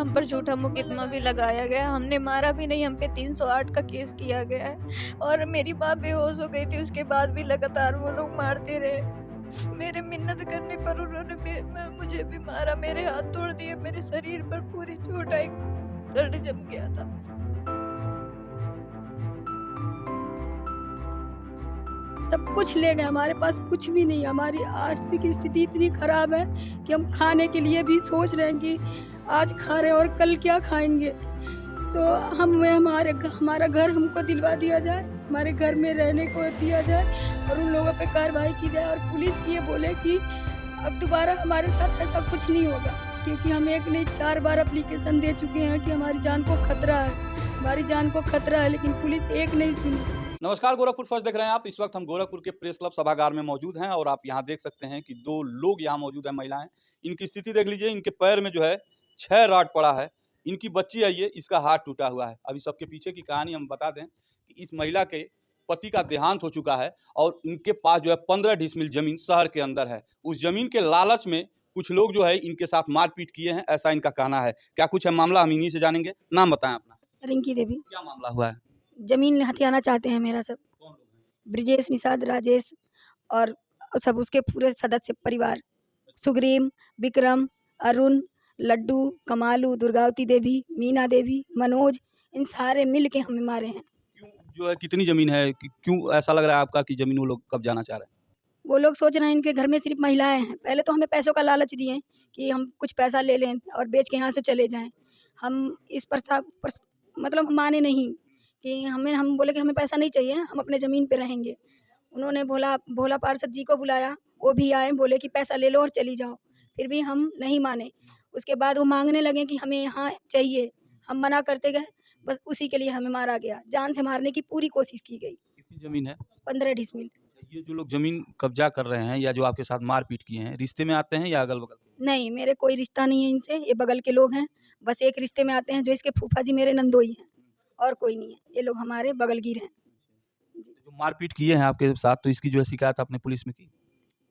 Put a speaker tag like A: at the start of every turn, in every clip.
A: हम पर झूठा मुकदमा भी लगाया गया। हमने मारा भी नहीं, हम पे 308 का केस किया गया है और मेरी माँ बेहोश हो गई थी, उसके बाद भी लगातार वो लोग मारते रहे। मेरे मिन्नत करने पर उन्होंने मुझे भी मारा, मेरे हाथ तोड़ दिए, मेरे शरीर पर पूरी चोट आई, ब्लड जम गया था।
B: सब कुछ ले गए, हमारे पास कुछ भी नहीं। हमारी आर्थिक स्थिति इतनी खराब है कि हम खाने के लिए भी सोच रहे हैं कि आज खा रहे हैं और कल क्या खाएंगे। तो हमारा घर हमको दिलवा दिया जाए, हमारे घर में रहने को दिया जाए और उन लोगों पे कार्रवाई की जाए। और पुलिस ये बोले कि अब दोबारा हमारे साथ ऐसा कुछ नहीं होगा, क्योंकि हम एक नहीं 4 बार एप्लीकेशन दे चुके हैं कि हमारी जान को खतरा है, हमारी जान को खतरा है, लेकिन पुलिस एक नहीं सुनी।
C: नमस्कार, गोरखपुर फर्स्ट देख रहे हैं आप। इस वक्त हम गोरखपुर के प्रेस क्लब सभागार में मौजूद हैं और आप यहां देख सकते हैं कि 2 लोग यहां मौजूद हैं, महिलाएं। इनकी स्थिति देख लीजिए, इनके पैर में जो है 6 रॉड पड़ा है। इनकी बच्ची है, ये इसका हाथ टूटा हुआ है। अभी सबके पीछे की कहानी हम बता दें कि इस महिला के पति का देहांत हो चुका है और इनके पास जो है 15 डिसमिल जमीन शहर के अंदर है। उस जमीन के लालच में कुछ लोग जो है इनके साथ मारपीट किए हैं, ऐसा इनका कहना है। क्या कुछ है मामला, हम इन्हीं से जानेंगे। नाम बताएं अपना।
B: रिंकी देवी।
C: क्या मामला हुआ है?
B: जमीन हथियाना चाहते हैं मेरा सब।
C: कौन लोग हैं?
B: ब्रिजेश, निषाद, राजेश और सब उसके पूरे सदस्य परिवार, सुग्रीम, विक्रम, अरुण, लड्डू, कमालू, दुर्गावती देवी, मीना देवी, मनोज, इन सारे मिल के हमें मारे हैं।
C: क्यों जो है, कितनी जमीन है क्यों ऐसा लग रहा है आपका कि जमीन वो लोग कब्जाना चाह रहे हैं?
B: वो लोग सोच रहे हैं इनके घर में सिर्फ महिलाएं हैं। पहले तो हमें पैसों का लालच दिए कि हम कुछ पैसा ले लें और बेच के यहाँ से चले जाएं। हम इस प्रस्ताव पर मतलब माने नहीं कि हम बोले कि हमें पैसा नहीं चाहिए, हम अपने ज़मीन पे रहेंगे। उन्होंने भोला पार्षद जी को बुलाया, वो भी आए, बोले कि पैसा ले लो और चली जाओ। फिर भी हम नहीं माने। उसके बाद वो मांगने लगे कि हमें यहाँ चाहिए, हम मना करते गए। बस उसी के लिए हमें मारा गया। जान से मारने की पूरी कोशिश की गई।
C: कितनी जमीन है?
B: 15 डिसमिल।
C: ये जो लोग जमीन कब्जा कर रहे हैं या जो आपके साथ मारपीट किए हैं, रिश्ते में आते हैं या अगल बगल के?
B: नहीं, मेरे कोई रिश्ता नहीं है इनसे, ये बगल के लोग हैं। बस एक रिश्ते में आते हैं, जो इसके फूफा जी मेरे नंदोई हैं, और कोई नहीं है। ये लोग हमारे बगलगीर हैं।
C: जो मारपीट किए हैं आपके साथ, तो इसकी जो है शिकायत आपने पुलिस में की?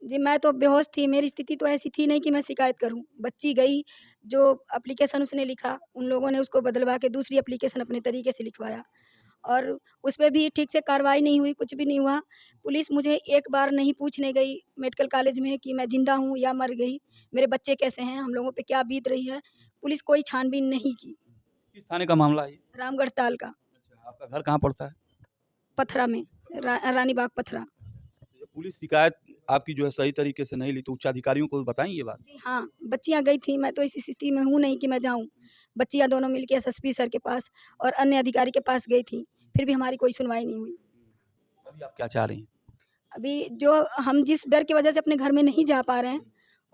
B: जी, मैं तो बेहोश थी, मेरी स्थिति तो ऐसी थी नहीं कि मैं शिकायत करूँ। बच्ची गई, जो एप्लीकेशन उसने लिखा, उन लोगों ने उसको बदलवा के दूसरी एप्लीकेशन अपने तरीके से लिखवाया और उसपे भी ठीक से कार्रवाई नहीं हुई, कुछ भी नहीं हुआ। पुलिस मुझे एक बार नहीं पूछने गई मेडिकल कॉलेज में कि मैं ज़िंदा हूँ या मर गई, मेरे बच्चे कैसे हैं, हम लोगों पे क्या बीत रही है। पुलिस कोई छानबीन नहीं की।
C: किस थाने का मामला है ये?
B: रामगढ़ ताल का,
C: अच्छा, आपका घर कहाँ पड़ता है?
B: पथरा में, रानीबाग पथरा।
C: जो पुलिस शिकायत आपकी जो है सही तरीके से नहीं ली, तो उच्च अधिकारियों को बताएं ये बात?
B: जी हाँ, बच्चियाँ गई थी, मैं तो इस स्थिति में हूँ नहीं कि मैं जाऊँ। बच्चियाँ दोनों मिलके एसएसपी सर के पास और अन्य अधिकारी के पास गई थी, फिर भी हमारी कोई सुनवाई नहीं हुई।
C: अभी आप क्या चाह रही हैं?
B: अभी जो हम जिस डर की वजह से अपने घर में नहीं जा पा रहे हैं,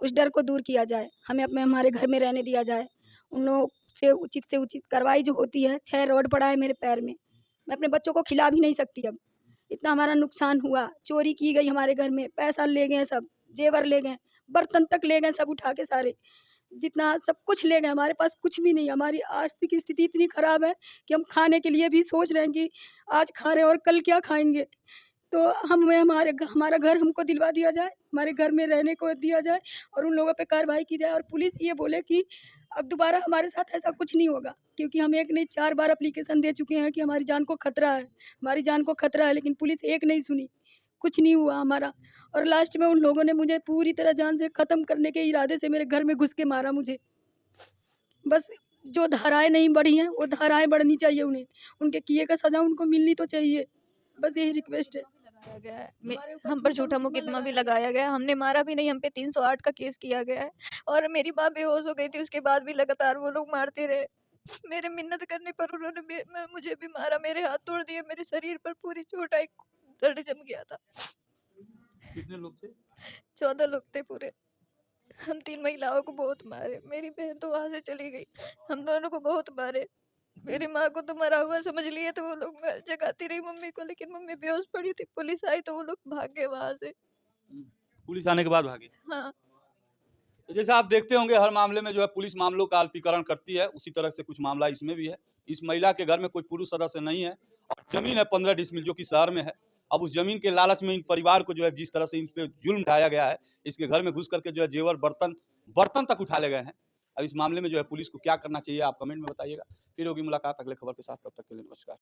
B: उस डर को दूर किया जाए, हमें हमारे घर में रहने दिया जाए। उन लोगों से उचित कार्रवाई जो होती है। 6 रॉड पड़ा है मेरे पैर में, मैं अपने बच्चों को खिला भी नहीं सकती अब। इतना हमारा नुकसान हुआ, चोरी की गई हमारे घर में, पैसा ले गए सब, जेवर ले गए, बर्तन तक ले गए सब उठा के सारे। जितना सब कुछ ले गए, हमारे पास कुछ भी नहीं है। हमारी आर्थिक स्थिति इतनी खराब है कि हम खाने के लिए भी सोच रहे हैं कि आज खा रहे हैं और कल क्या खाएँगे। तो हमारा घर हमको दिलवा दिया जाए, हमारे घर में रहने को दिया जाए और उन लोगों पे कार्रवाई की जाए। और पुलिस ये बोले कि अब दोबारा हमारे साथ ऐसा कुछ नहीं होगा, क्योंकि हम एक नहीं 4 बार एप्लीकेशन दे चुके हैं कि हमारी जान को खतरा है, हमारी जान को खतरा है, लेकिन पुलिस एक नहीं सुनी, कुछ नहीं हुआ हमारा। और लास्ट में उन लोगों ने मुझे पूरी तरह जान से ख़त्म करने के इरादे से मेरे घर में घुस के मारा मुझे। बस जो धाराएँ नहीं बढ़ी हैं, वो धाराएँ बढ़नी चाहिए उन्हें, उनके किए का सज़ा उनको मिलनी तो चाहिए। बस यही रिक्वेस्ट है।
A: लगाया गया है, हम पर झूठा मुकदमा भी लगाया गया है। हमने मारा भी नहीं, हम पे 308 का केस किया गया है और मेरी माँ बेहोश हो गई थी, उसके बाद भी लगातार वो लोग मारते रहे। मेरे मिन्नत करने पर उन्होंने मुझे भी मारा, मेरे हाथ तोड़ दिए, मेरे शरीर पर पूरी चोट आई, ब्लड जम गया था।
C: कितने लोग थे?
A: 14 लोग थे पूरे। हम 3 महिलाओं को बहुत मारे, मेरी बहन तो वहाँ से चली गई, हम दोनों को बहुत मारे। मेरी माँ को तो मरा हुआ समझ लिए, तो वो लोग, मैं जगाती रही मम्मी को, लेकिन मम्मी बेहोश पड़ी थी। पुलिस आई तो वो लोग भाग गए वहाँ से।
C: पुलिस आने के बाद भागे?
A: हाँ।
C: तो जैसा आप देखते होंगे, हर मामले में जो है पुलिस मामलों का अल्पीकरण करती है, उसी तरह से कुछ मामला इसमें भी है। इस महिला के घर में कोई पुरुष सदस्य नहीं है और जमीन है 15 डिसमिल, जो कि शहर में है। अब उस जमीन के लालच में इन परिवार को जो है जिस तरह से इन पे जुल्म ढाया गया है, इसके घर में घुस करके जो है जेवर, बर्तन तक उठा ले गए हैं। अब इस मामले में जो है पुलिस को क्या करना चाहिए आप कमेंट में बताइएगा। फिर होगी मुलाकात अगले खबर के साथ, तब तक के लिए नमस्कार।